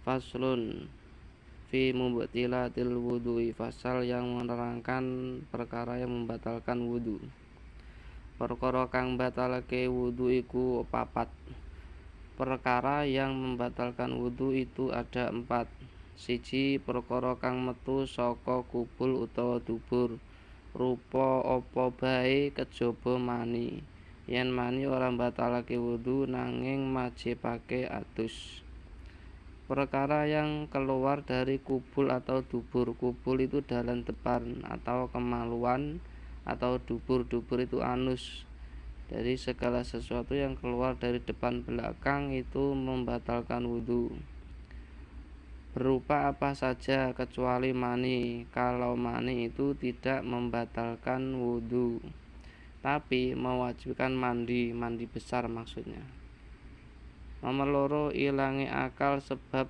Faslun fi mubtilatil wudu'i, fasal yang menerangkan perkara yang membatalkan wudu. Perkara kang batalake wudu iku papat. Perkara yang membatalkan wudu itu ada 4. Siji, perkara kang metu saka kubul utawa dubur, rupa apa bae kejaba mani. Yen mani ora mbatalake wudu nanging majibake adus. Perkara yang keluar dari kubul atau dubur. Kubul itu dalan depan atau kemaluan, atau dubur itu anus. Dari segala sesuatu yang keluar dari depan belakang itu membatalkan wudu. Berupa apa saja kecuali mani. Kalau mani itu tidak membatalkan wudu, tapi mewajibkan mandi besar maksudnya. Nomor loro, ilange akal sebab